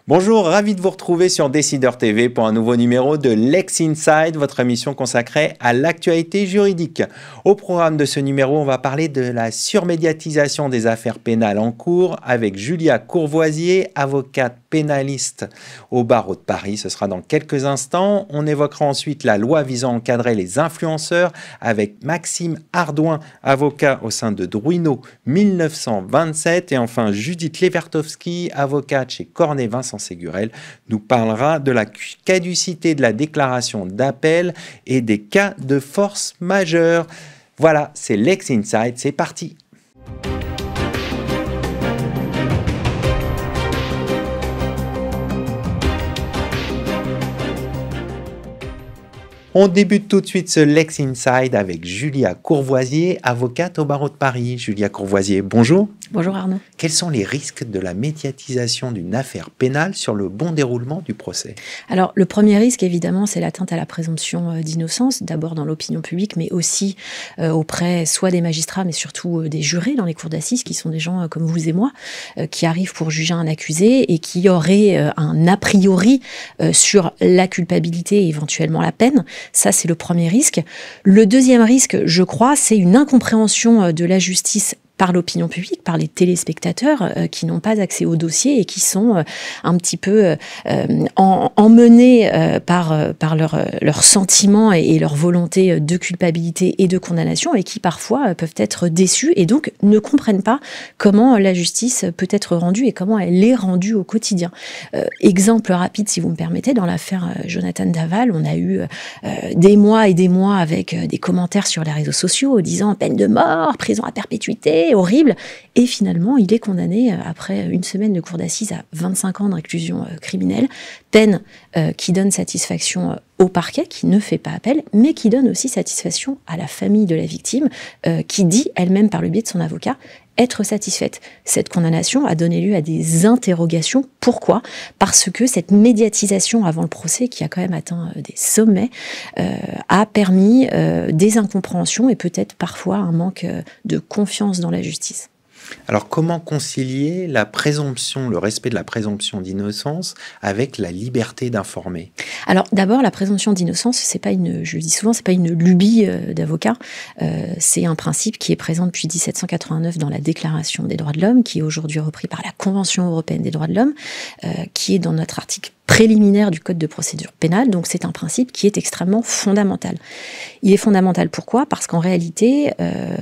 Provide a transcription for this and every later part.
Bonjour, ravi de vous retrouver sur Décideur TV pour un nouveau numéro de Lex Inside, votre émission consacrée à l'actualité juridique. Au programme de ce numéro, on va parler de la surmédiatisation des affaires pénales en cours avec Julia Courvoisier, avocate pénaliste au barreau de Paris. Ce sera dans quelques instants. On évoquera ensuite la loi visant à encadrer les influenceurs avec Maxime Ardouin, avocat au sein de Druino 1927. Et enfin, Judith Levertowski, avocate chez Cornet Vincent Ségurel, nous parlera de la caducité de la déclaration d'appel et des cas de force majeure. Voilà, c'est Lex Inside, c'est parti. On débute tout de suite ce Lex Inside avec Julia Courvoisier, avocate au barreau de Paris. Julia Courvoisier, bonjour. Bonjour Arnaud. Quels sont les risques de la médiatisation d'une affaire pénale sur le bon déroulement du procès? Alors, le premier risque, évidemment, c'est l'atteinte à la présomption d'innocence, d'abord dans l'opinion publique, mais aussi auprès soit des magistrats, mais surtout des jurés dans les cours d'assises, qui sont des gens comme vous et moi, qui arrivent pour juger un accusé et qui auraient un a priori sur la culpabilité et éventuellement la peine. Ça, c'est le premier risque. Le deuxième risque, je crois, c'est une incompréhension de la justice par l'opinion publique, par les téléspectateurs qui n'ont pas accès au dossier et qui sont un petit peu emmenés par leurs sentiments et leur volonté de culpabilité et de condamnation et qui parfois peuvent être déçus et donc ne comprennent pas comment la justice peut être rendue et comment elle est rendue au quotidien. Exemple rapide, si vous me permettez, dans l'affaire Jonathan Daval, on a eu des mois et des mois avec des commentaires sur les réseaux sociaux disant peine de mort, prison à perpétuité, horrible, et finalement il est condamné après une semaine de cour d'assises à 25 ans de réclusion criminelle, peine qui donne satisfaction au parquet, qui ne fait pas appel, mais qui donne aussi satisfaction à la famille de la victime, qui dit elle-même par le biais de son avocat être satisfaite. Cette condamnation a donné lieu à des interrogations. Pourquoi ? Parce que cette médiatisation avant le procès, qui a quand même atteint des sommets, a permis des incompréhensions et peut-être parfois un manque de confiance dans la justice. Alors, comment concilier la présomption, le respect de la présomption d'innocence avec la liberté d'informer? Alors, d'abord, la présomption d'innocence, c'est pas je le dis souvent, c'est pas une lubie d'avocat. C'est un principe qui est présent depuis 1789 dans la Déclaration des droits de l'homme, qui est aujourd'hui repris par la Convention européenne des droits de l'homme, qui est dans notre article préliminaire du Code de procédure pénale, donc c'est un principe qui est extrêmement fondamental. Il est fondamental pourquoi ? Parce qu'en réalité,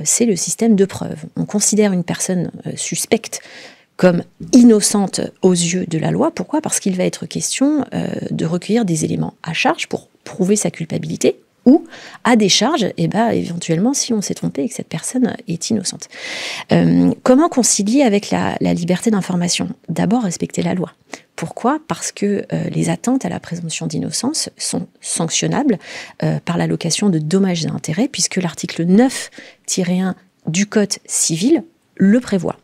c'est le système de preuve. On considère une personne suspecte comme innocente aux yeux de la loi. Pourquoi ? Parce qu'il va être question de recueillir des éléments à charge pour prouver sa culpabilité, ou à des charges, éventuellement, si on s'est trompé et que cette personne est innocente. Comment concilier avec la liberté d'information ? D'abord, respecter la loi. Pourquoi ? Parce que les atteintes à la présomption d'innocence sont sanctionnables par l'allocation de dommages et intérêts, puisque l'article 9-1 du Code civil le prévoit.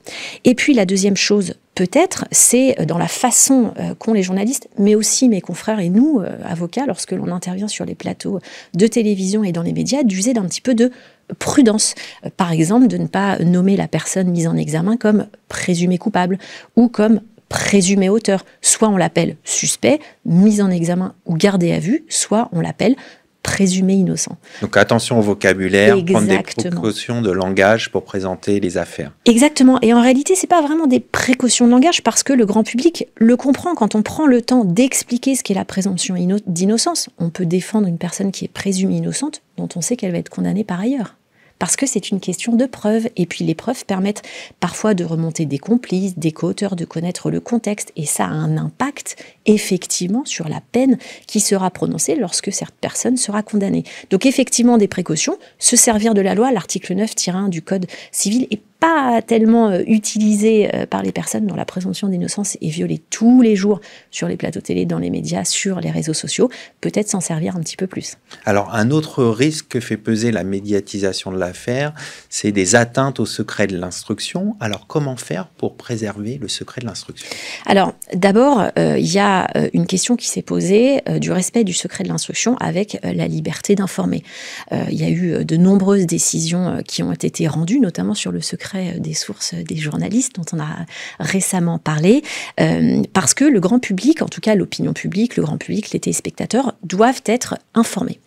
Et puis la deuxième chose, peut-être, c'est dans la façon qu'ont les journalistes, mais aussi mes confrères et nous, avocats, lorsque l'on intervient sur les plateaux de télévision et dans les médias, d'user d'un petit peu de prudence. Par exemple, de ne pas nommer la personne mise en examen comme présumée coupable ou comme présumé auteur. Soit on l'appelle suspect, mis en examen ou gardé à vue, soit on l'appelle présumé innocent. Donc attention au vocabulaire, Exactement. Prendre des précautions de langage pour présenter les affaires. Exactement. Et en réalité, c'est pas vraiment des précautions de langage parce que le grand public le comprend quand on prend le temps d'expliquer ce qu'est la présomption d'innocence. On peut défendre une personne qui est présumée innocente, dont on sait qu'elle va être condamnée par ailleurs. Parce que c'est une question de preuve. Et puis les preuves permettent parfois de remonter des complices, des co-auteurs, de connaître le contexte. Et ça a un impact, effectivement, sur la peine qui sera prononcée lorsque cette personne sera condamnée. Donc effectivement, des précautions. Se servir de la loi, l'article 9-1 du Code civil est pas tellement utilisé par les personnes dont la présomption d'innocence est violée tous les jours sur les plateaux télé, dans les médias, sur les réseaux sociaux, peut-être s'en servir un petit peu plus. Alors, un autre risque que fait peser la médiatisation de l'affaire, c'est des atteintes au secret de l'instruction. Alors, comment faire pour préserver le secret de l'instruction ? Alors, d'abord, il y a une question qui s'est posée du respect du secret de l'instruction avec la liberté d'informer. Il y a eu de nombreuses décisions qui ont été rendues, notamment sur le secret secret des sources des journalistes dont on a récemment parlé, parce que le grand public, en tout cas l'opinion publique, le grand public, les téléspectateurs, doivent être informés.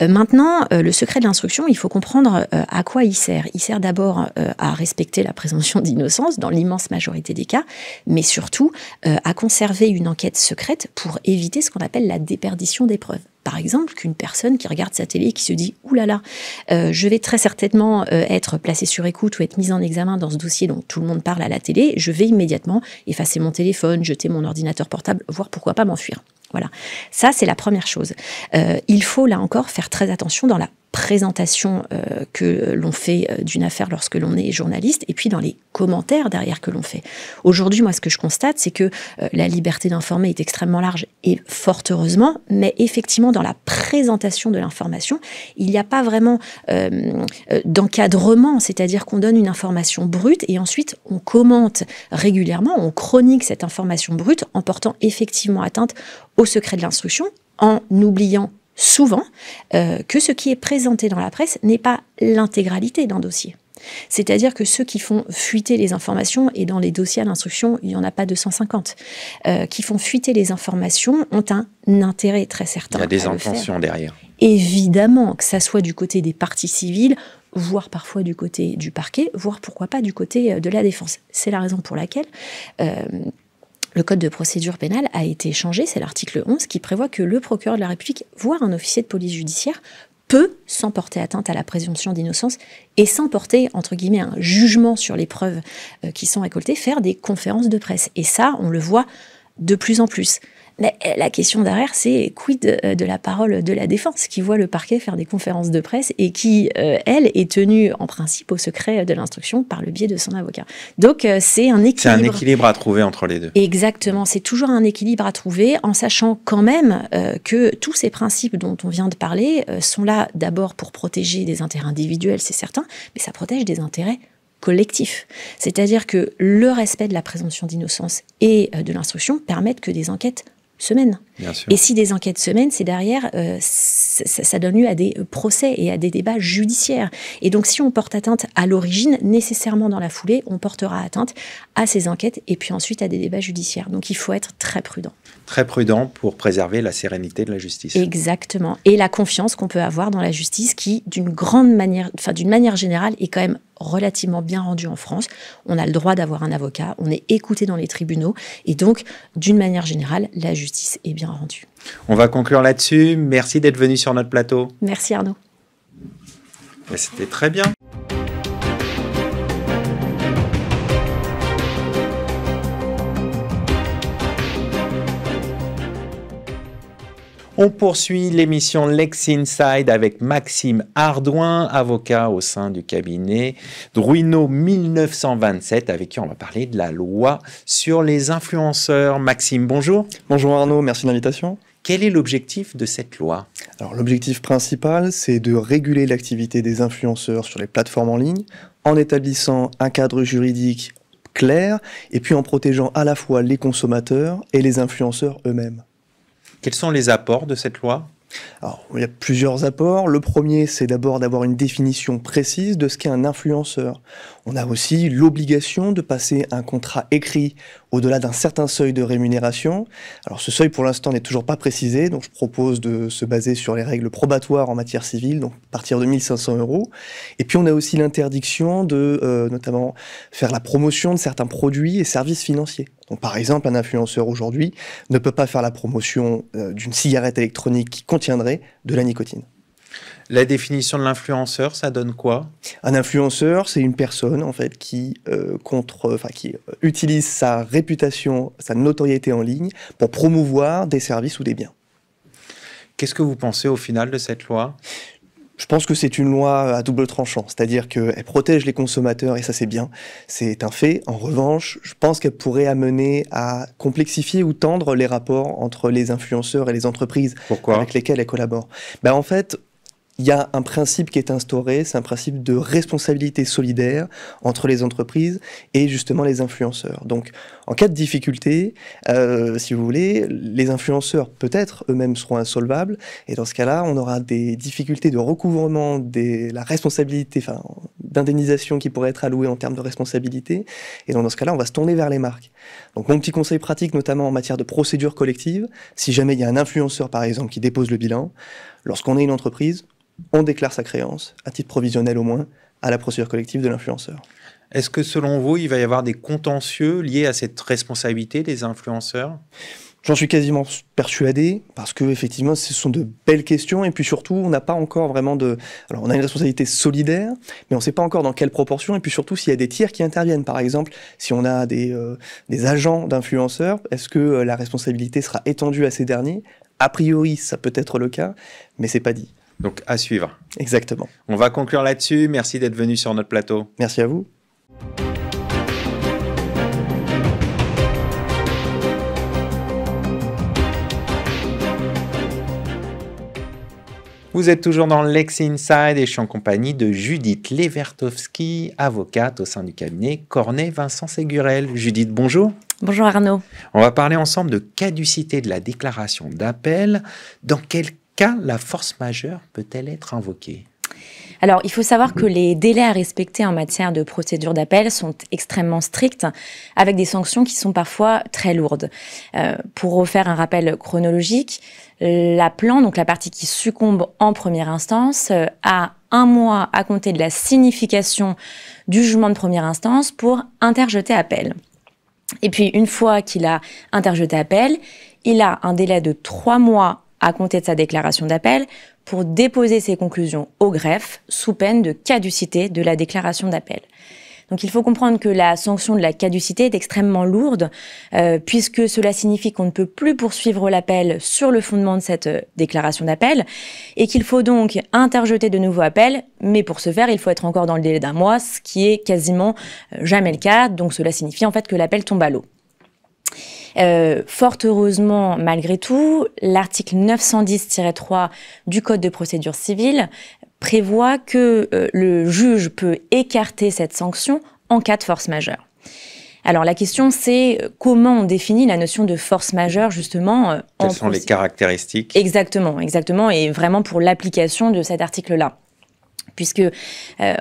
Maintenant, le secret de l'instruction, il faut comprendre à quoi il sert. Il sert d'abord à respecter la présomption d'innocence dans l'immense majorité des cas, mais surtout à conserver une enquête secrète pour éviter ce qu'on appelle la déperdition des preuves. Par exemple, qu'une personne qui regarde sa télé et qui se dit « Ouh là là, je vais très certainement être placée sur écoute ou être mise en examen dans ce dossier dont tout le monde parle à la télé, je vais immédiatement effacer mon téléphone, jeter mon ordinateur portable, voire pourquoi pas m'enfuir. » Voilà. Ça, c'est la première chose. Il faut, là encore, faire très attention dans la présentation que l'on fait d'une affaire lorsque l'on est journaliste, et puis dans les commentaires derrière que l'on fait. Aujourd'hui, moi, ce que je constate, c'est que la liberté d'informer est extrêmement large, et fort heureusement, mais effectivement, dans la présentation de l'information, il n'y a pas vraiment d'encadrement, c'est-à-dire qu'on donne une information brute, et ensuite, on commente régulièrement, on chronique cette information brute en portant effectivement atteinte au secret de l'instruction, en oubliant souvent que ce qui est présenté dans la presse n'est pas l'intégralité d'un dossier. C'est-à-dire que ceux qui font fuiter les informations, et dans les dossiers à l'instruction, il n'y en a pas 250, qui font fuiter les informations ont un intérêt très certain. Il y a des intentions derrière. Évidemment, que ça soit du côté des parties civiles, voire parfois du côté du parquet, voire pourquoi pas du côté de la défense. C'est la raison pour laquelle le code de procédure pénale a été changé, c'est l'article 11 qui prévoit que le procureur de la République, voire un officier de police judiciaire, peut, sans porter atteinte à la présomption d'innocence et sans porter, entre guillemets, un jugement sur les preuves qui sont récoltées, faire des conférences de presse. Et ça, on le voit de plus en plus. Mais la question derrière, c'est quid de la parole de la défense, qui voit le parquet faire des conférences de presse et qui, elle, est tenue en principe au secret de l'instruction par le biais de son avocat. Donc, c'est un équilibre. C'est un équilibre à trouver entre les deux. Exactement, c'est toujours un équilibre à trouver, en sachant quand même que tous ces principes dont on vient de parler sont là d'abord pour protéger des intérêts individuels, c'est certain, mais ça protège des intérêts collectif. C'est-à-dire que le respect de la présomption d'innocence et de l'instruction permettent que des enquêtes se mènent. Et si des enquêtes se mènent, c'est derrière, ça donne lieu à des procès et à des débats judiciaires. Et donc, si on porte atteinte à l'origine, nécessairement dans la foulée, on portera atteinte à ces enquêtes et puis ensuite à des débats judiciaires. Donc, il faut être très prudent. Très prudent pour préserver la sérénité de la justice. Exactement. Et la confiance qu'on peut avoir dans la justice qui, d'une manière générale, est quand même relativement bien rendue en France. On a le droit d'avoir un avocat, on est écouté dans les tribunaux et donc, d'une manière générale, la justice est bien rendue. On va conclure là-dessus. Merci d'être venu sur notre plateau. Merci Arnaud. C'était très bien. On poursuit l'émission Lex Inside avec Maxime Ardouin, avocat au sein du cabinet Druino 1927, avec qui on va parler de la loi sur les influenceurs. Maxime, bonjour. Bonjour Arnaud, merci de l'invitation. Quel est l'objectif de cette loi ? Alors l'objectif principal, c'est de réguler l'activité des influenceurs sur les plateformes en ligne en établissant un cadre juridique clair et puis en protégeant à la fois les consommateurs et les influenceurs eux-mêmes. Quels sont les apports de cette loi ? Alors, il y a plusieurs apports. Le premier, c'est d'abord d'avoir une définition précise de ce qu'est un influenceur. On a aussi l'obligation de passer un contrat écrit au-delà d'un certain seuil de rémunération. Alors ce seuil, pour l'instant, n'est toujours pas précisé, donc je propose de se baser sur les règles probatoires en matière civile, donc à partir de 1 500 €. Et puis on a aussi l'interdiction de notamment faire la promotion de certains produits et services financiers. Donc, par exemple, un influenceur aujourd'hui ne peut pas faire la promotion d'une cigarette électronique qui contiendrait de la nicotine. La définition de l'influenceur, ça donne quoi ? Un influenceur, c'est une personne en fait qui utilise sa réputation, sa notoriété en ligne pour promouvoir des services ou des biens. Qu'est-ce que vous pensez au final de cette loi ? Je pense que c'est une loi à double tranchant, c'est-à-dire qu'elle protège les consommateurs et ça c'est bien, c'est un fait. En revanche, je pense qu'elle pourrait amener à complexifier ou tendre les rapports entre les influenceurs et les entreprises avec lesquelles elles collaborent. En fait, il y a un principe qui est instauré, c'est un principe de responsabilité solidaire entre les entreprises et justement les influenceurs. Donc, en cas de difficulté, si vous voulez, les influenceurs peut-être eux-mêmes seront insolvables et dans ce cas-là, on aura des difficultés de recouvrement de la responsabilité d'indemnisation qui pourrait être allouée en termes de responsabilité. Et donc, dans ce cas-là, on va se tourner vers les marques. Donc, mon petit conseil pratique, notamment en matière de procédure collective, si jamais il y a un influenceur, par exemple, qui dépose le bilan, lorsqu'on est une entreprise, on déclare sa créance, à titre provisionnel au moins, à la procédure collective de l'influenceur. Est-ce que selon vous, il va y avoir des contentieux liés à cette responsabilité des influenceurs ? J'en suis quasiment persuadé, parce que effectivement, ce sont de belles questions, et puis surtout, on n'a pas encore vraiment de... Alors, on a une responsabilité solidaire, mais on ne sait pas encore dans quelle proportion, et puis surtout, s'il y a des tiers qui interviennent. Par exemple, si on a des agents d'influenceurs, est-ce que la responsabilité sera étendue à ces derniers ? A priori, ça peut être le cas, mais c'est pas dit. Donc, à suivre. Exactement. On va conclure là-dessus. Merci d'être venu sur notre plateau. Merci à vous. Vous êtes toujours dans Lex Inside et je suis en compagnie de Judith Levertowski, avocate au sein du cabinet Cornet Vincent Ségurel. Judith, bonjour. Bonjour Arnaud. On va parler ensemble de caducité de la déclaration d'appel. Dans quel cas la force majeure peut-elle être invoquée ? Alors, il faut savoir que les délais à respecter en matière de procédure d'appel sont extrêmement stricts, avec des sanctions qui sont parfois très lourdes. Pour refaire un rappel chronologique, l'appelant, donc la partie qui succombe en première instance, a 1 mois à compter de la signification du jugement de première instance pour interjeter appel. Et puis, une fois qu'il a interjeté appel, il a un délai de 3 mois à compter de sa déclaration d'appel pour déposer ses conclusions au greffe sous peine de caducité de la déclaration d'appel. Donc il faut comprendre que la sanction de la caducité est extrêmement lourde puisque cela signifie qu'on ne peut plus poursuivre l'appel sur le fondement de cette déclaration d'appel et qu'il faut donc interjeter de nouveaux appels, mais pour ce faire, il faut être encore dans le délai d'1 mois, ce qui est quasiment jamais le cas. Donc cela signifie en fait que l'appel tombe à l'eau. Fort heureusement, malgré tout, l'article 910-3 du Code de procédure civile prévoit que le juge peut écarter cette sanction en cas de force majeure. Alors la question c'est comment on définit la notion de force majeure justement Quelles sont les caractéristiques ? Exactement, et vraiment pour l'application de cet article-là. Puisque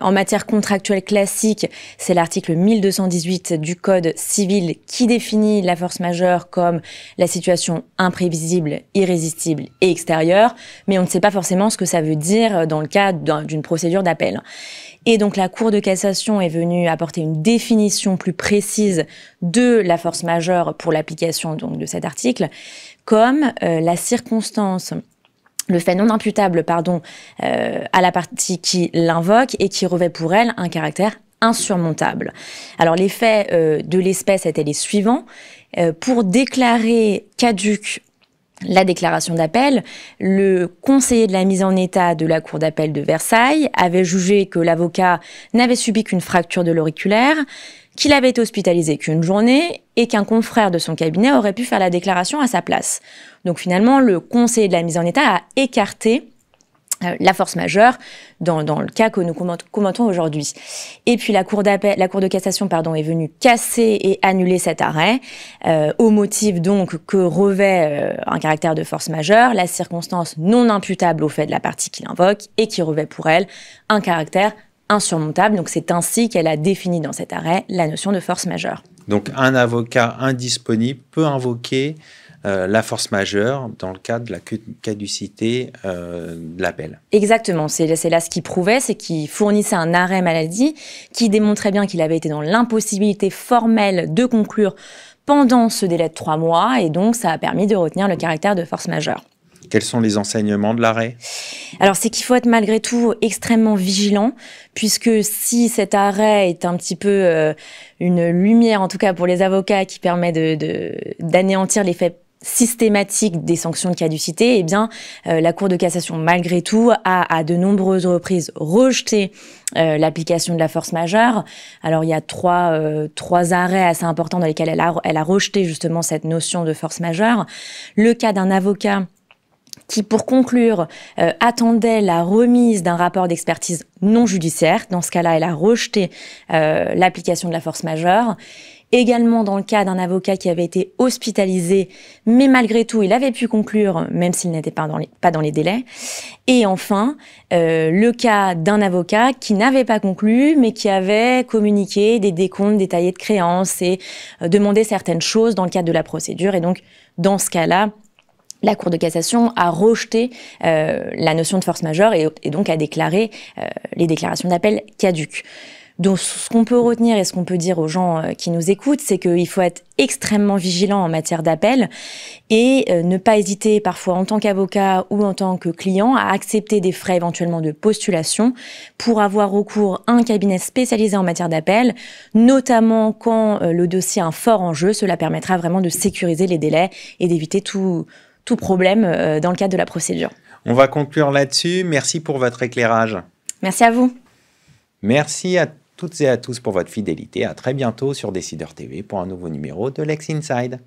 en matière contractuelle classique, c'est l'article 1218 du Code civil qui définit la force majeure comme la situation imprévisible, irrésistible et extérieure, mais on ne sait pas forcément ce que ça veut dire dans le cas d'une procédure d'appel. Et donc la Cour de cassation est venue apporter une définition plus précise de la force majeure pour l'application donc de cet article, comme la circonstance, le fait non imputable, à la partie qui l'invoque et qui revêt pour elle un caractère insurmontable. Alors les faits de l'espèce étaient les suivants. Pour déclarer caduque la déclaration d'appel, le conseiller de la mise en état de la Cour d'appel de Versailles avait jugé que l'avocat n'avait subi qu'une fracture de l'auriculaire, qu'il avait été hospitalisé qu'une journée et qu'un confrère de son cabinet aurait pu faire la déclaration à sa place. Donc finalement, le conseiller de la mise en état a écarté la force majeure dans le cas que nous commentons aujourd'hui. Et puis la Cour de cassation est venue casser et annuler cet arrêt au motif donc que revêt un caractère de force majeure la circonstance non imputable au fait de la partie qui l'invoque et qui revêt pour elle un caractère insurmontable. Donc c'est ainsi qu'elle a défini dans cet arrêt la notion de force majeure. Donc un avocat indisponible peut invoquer la force majeure dans le cadre de la caducité de l'appel. Exactement, c'est là ce qu'il prouvait, c'est qu'il fournissait un arrêt maladie qui démontrait bien qu'il avait été dans l'impossibilité formelle de conclure pendant ce délai de 3 mois et donc ça a permis de retenir le caractère de force majeure. Quels sont les enseignements de l'arrêt ? Alors, c'est qu'il faut être malgré tout extrêmement vigilant, puisque si cet arrêt est un petit peu une lumière, en tout cas pour les avocats, qui permet d'anéantir l'effet systématique des sanctions de caducité, eh bien, la Cour de cassation, malgré tout, a à de nombreuses reprises rejeté l'application de la force majeure. Alors, il y a trois arrêts assez importants dans lesquels elle a rejeté justement cette notion de force majeure. Le cas d'un avocat qui, pour conclure, attendait la remise d'un rapport d'expertise non judiciaire. Dans ce cas-là, elle a rejeté l'application de la force majeure. également dans le cas d'un avocat qui avait été hospitalisé, mais malgré tout, il avait pu conclure, même s'il n'était pas dans les délais. Et enfin, le cas d'un avocat qui n'avait pas conclu, mais qui avait communiqué des décomptes détaillés de créances et demandé certaines choses dans le cadre de la procédure. Et donc, dans ce cas-là, la Cour de cassation a rejeté la notion de force majeure et donc a déclaré les déclarations d'appel caduques. Donc, ce qu'on peut retenir et ce qu'on peut dire aux gens qui nous écoutent, c'est qu'il faut être extrêmement vigilant en matière d'appel et ne pas hésiter parfois en tant qu'avocat ou en tant que client à accepter des frais éventuellement de postulation pour avoir recours à un cabinet spécialisé en matière d'appel, notamment quand le dossier a un fort enjeu. Cela permettra vraiment de sécuriser les délais et d'éviter tout problème dans le cadre de la procédure. On va conclure là-dessus. Merci pour votre éclairage. Merci à vous. Merci à toutes et à tous pour votre fidélité. À très bientôt sur Décideur TV pour un nouveau numéro de Lex Inside.